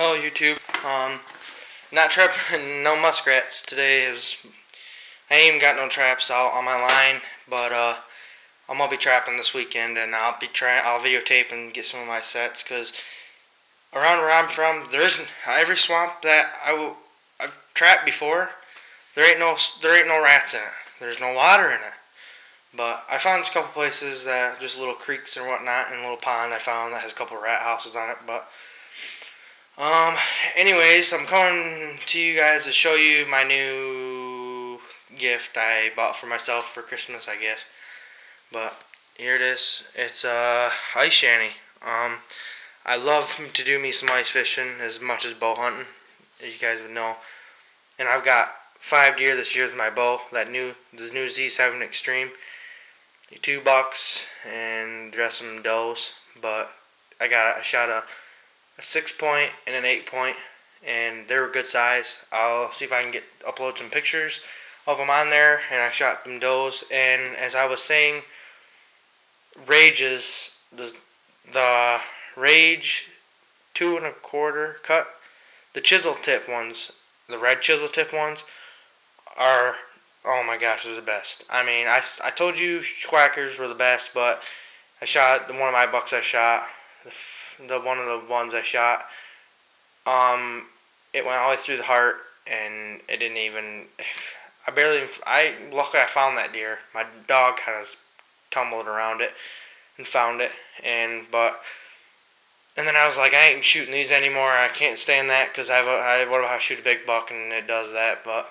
Hello YouTube. Not trapping no muskrats today. I ain't even got no traps out on my line, but I'm gonna be trapping this weekend, and I'll videotape and get some of my sets, cause around where I'm from, there isn't every swamp that I've trapped before. There ain't no rats in it. There's no water in it. But I found a couple places that just little creeks and whatnot, and a little pond I found that has a couple rat houses on it, but. Um, Anyways, I'm coming to you guys to show you my new gift I bought for myself for Christmas, I guess. But here it is. It's ice shanty. I love to do me some ice fishing as much as bow hunting, as you guys would know. And I've got 5 deer this year with my bow. This new Z7 Extreme. $2 and the rest of them does. But I shot a 6-point and an 8-point, and they were good size. I'll see if I can upload some pictures of them on there. And I shot them does, and as I was saying, the Rage 2 1/4 cut, the chisel tip ones, the red chisel tip ones are, oh my gosh, they're the best. I mean, I told you Schwackers were the best, but one of my bucks I shot, one of the ones I shot, it went all the way through the heart, and it didn't even, luckily I found that deer. My dog kind of tumbled around it and found it, and then I was like, I ain't shooting these anymore. I can't stand that, because what if I shoot a big buck and it does that? But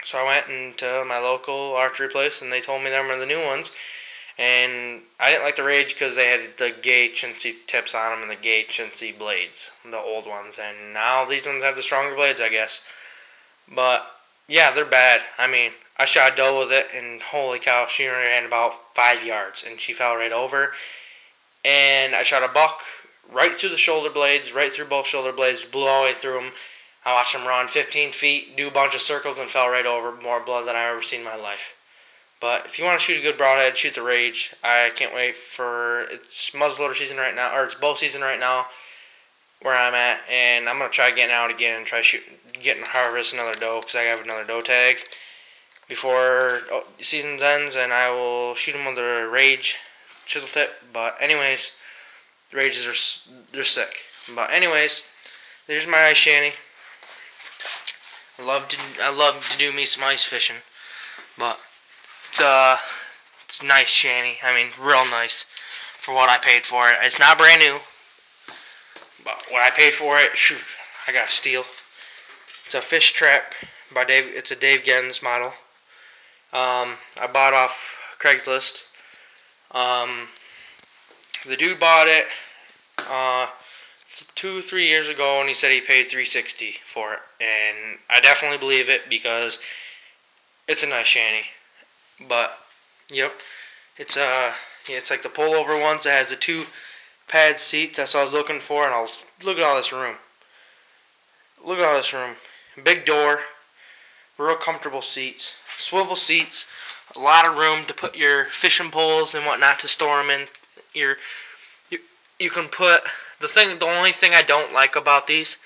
so I went into my local archery place, and they told me them were the new ones. And I didn't like the Rage because they had the gay chintzy tips on them and the gay chintzy blades, the old ones. And now these ones have the stronger blades, I guess. But yeah, they're bad. I mean, I shot a doe with it, and holy cow, she ran about 5 yards, and she fell right over. And I shot a buck right through the shoulder blades, right through both shoulder blades, blew all the way through them. I watched him run 15 feet, do a bunch of circles, and fell right over. More blood than I've ever seen in my life. But if you want to shoot a good broadhead, shoot the Rage. I can't wait it's muzzleloader season right now, or it's bow season right now where I'm at, and I'm going to try getting out again and getting harvest another doe, because I have another doe tag before season ends, and I will shoot them with the Rage chisel tip. But anyways, the Rages they're sick. But anyways, there's my ice shanty. I love to do me some ice fishing, but it's a nice shanty. I mean, real nice for what I paid for it. It's not brand new, but what I paid for it, shoot, I got a steal. It's a fish trap by Dave. It's a Dave Gens model. I bought off Craigslist. The dude bought it 2-3 years ago, and he said he paid $360 for it, and I definitely believe it, because it's a nice shanty. But yep, it's like the pullover ones that has the 2 pad seats. That's what I was looking for. And look at all this room. Look at all this room. Big door, real comfortable seats, swivel seats, a lot of room to put your fishing poles and whatnot to store them in. You can put the only thing I don't like about these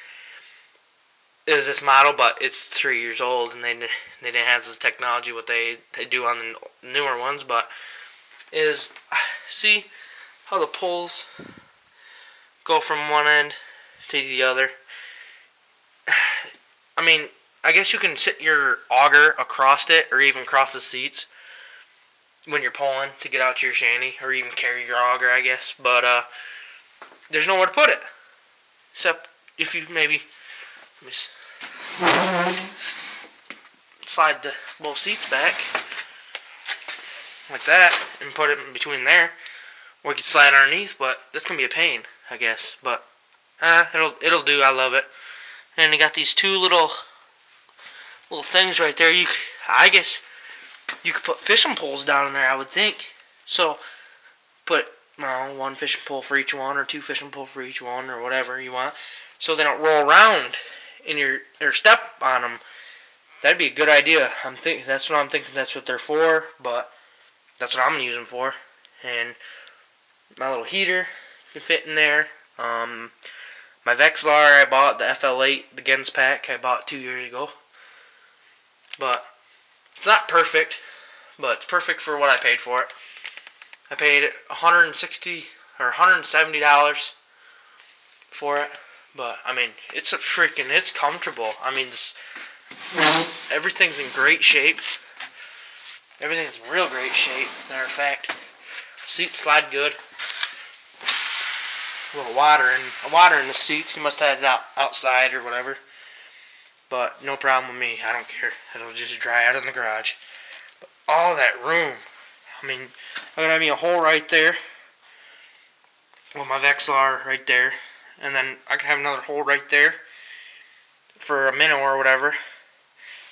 is this model, but it's 3 years old, and they didn't have the technology what they do on the newer ones. But see how the poles go from one end to the other. I mean, I guess you can sit your auger across it, or even across the seats when you're pulling to get out your shanty, or even carry your auger, I guess. But there's nowhere to put it, except if you maybe slide both seats back like that and put it in between there, or you could slide underneath, but that's gonna be a pain, I guess. But it'll do. I love it. And you got these 2 little things right there. I guess you could put fishing poles down in there, I would think. So put 1 fishing pole for each one, or 2 fishing pole for each one, or whatever you want, so they don't roll around in your step on them. That'd be a good idea. That's what I'm thinking. That's what they're for. But that's what I'm gonna use them for. And my little heater can fit in there. My Vexlar, I bought the FL8, the Gens pack. I bought 2 years ago. But it's not perfect, but it's perfect for what I paid for it. I paid $160 or $170 for it. But, I mean, it's comfortable. I mean, everything's in great shape. Everything's in real great shape. Matter of fact, seats slide good. A little water in the seats. You must have had it outside or whatever. But no problem with me. I don't care. It'll just dry out in the garage. But all that room. I mean, I'm gonna have me a hole right there. With my Vexlar right there. And then I can have another hole right there for a minnow or whatever.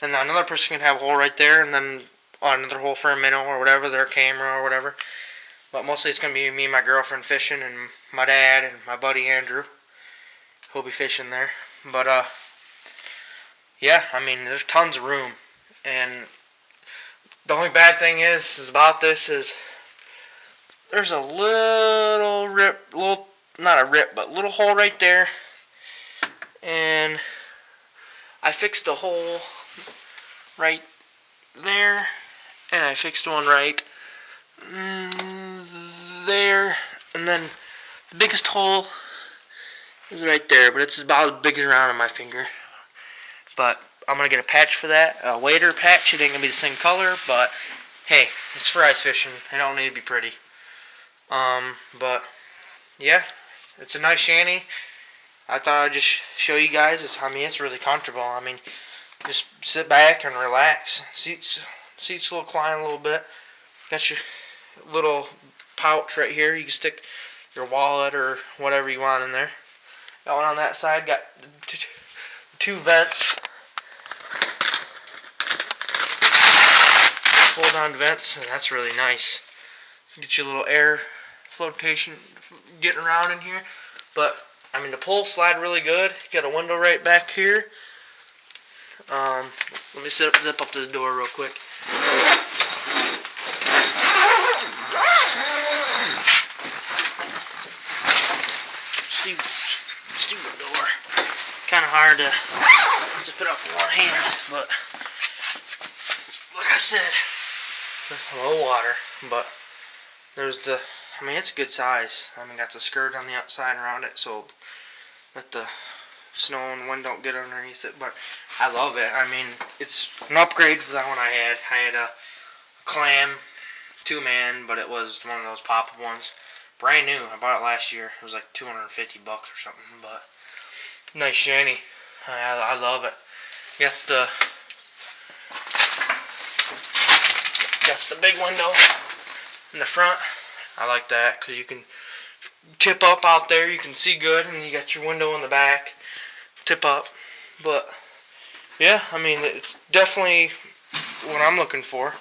And another person can have a hole right there, and then another hole for a minnow or whatever, their camera or whatever. But mostly it's going to be me and my girlfriend fishing, and my dad and my buddy Andrew. He'll be fishing there. But, yeah, I mean, there's tons of room. And the only bad thing is about this is there's a little not a rip, but little hole right there. And I fixed a hole right there, and I fixed one right there, and then the biggest hole is right there, but it's about as big as around on my finger. But I'm gonna get a patch for that, a wader patch. It ain't gonna be the same color, but hey, it's for ice fishing. It don't need to be pretty. But yeah, it's a nice shanty. I thought I'd just show you guys. It's really comfortable. I mean, just sit back and relax. Seats will recline a little bit. Got your little pouch right here. You can stick your wallet or whatever you want in there. Got one on that side. Got two vents. Hold on vents, and that's really nice. Get your little air flotation getting around in here. But I mean, the poles slide really good. Got a window right back here. Let me zip up this door real quick. Stupid door. Kind of hard to just put up with one hand, but like I said, there's a little water, but there's I mean, it's a good size. I mean, got the skirt on the outside around it, so that the snow and wind don't get underneath it. But I love it. I mean, it's an upgrade from that one I had. I had a clam 2-man, but it was one of those pop-up ones. Brand new. I bought it last year. It was like $250 or something. But nice shanty. I love it. Got the big window in the front. I like that because you can tip up out there. You can see good, and you got your window in the back. Tip up. But yeah, I mean, it's definitely what I'm looking for,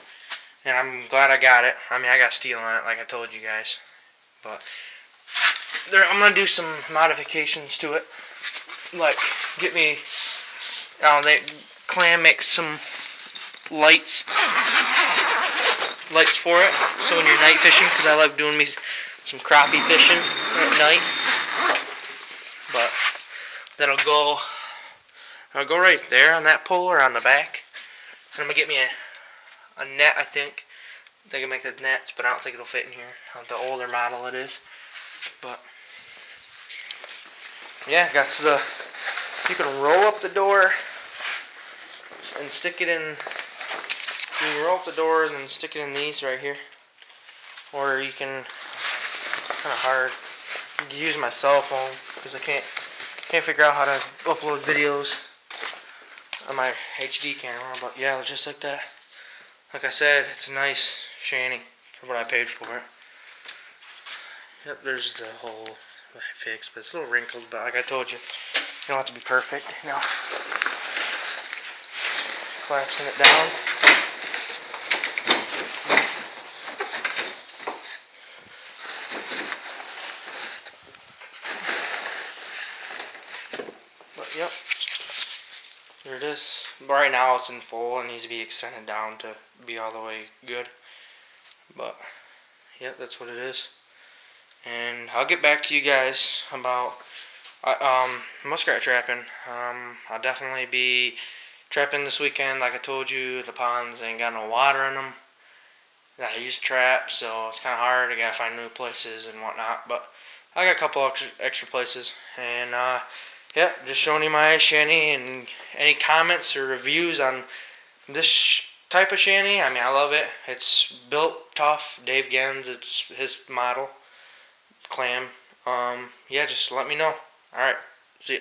and I'm glad I got it. I mean, I got steel on it, like I told you guys. But I'm gonna do some modifications to it, like get me. Clam makes some lights for it, so when you're night fishing, because I like doing me some crappie fishing at night. But that'll go right there on that pole or on the back. And I'm gonna get me a net. I think they can make the nets, but I don't think it'll fit in here. The older model it is. But yeah, you can roll up the door and stick it in. You can roll up the door and then stick it in these right here, or you can, kind of hard, you can use my cell phone because I can't figure out how to upload videos on my HD camera. But yeah, just like that. Like I said, it's a nice shanty for what I paid for it. Yep, there's the hole I fixed, but it's a little wrinkled. But like I told you, you don't have to be perfect. You know, collapsing it down. But yep, there it is. But right now it's in full and needs to be extended down to be all the way good. But yep, that's what it is. And I'll get back to you guys about Muskrat trapping. I'll definitely be trapping this weekend. Like I told you, the ponds ain't got no water in them. I use traps, so it's kind of hard. I gotta find new places and whatnot. But I got a couple extra places, and yeah, just showing you my shanty. And any comments or reviews on this type of shanty? I mean, I love it. It's built tough. Dave Gens, it's his model clam. Yeah, just let me know. All right, see ya.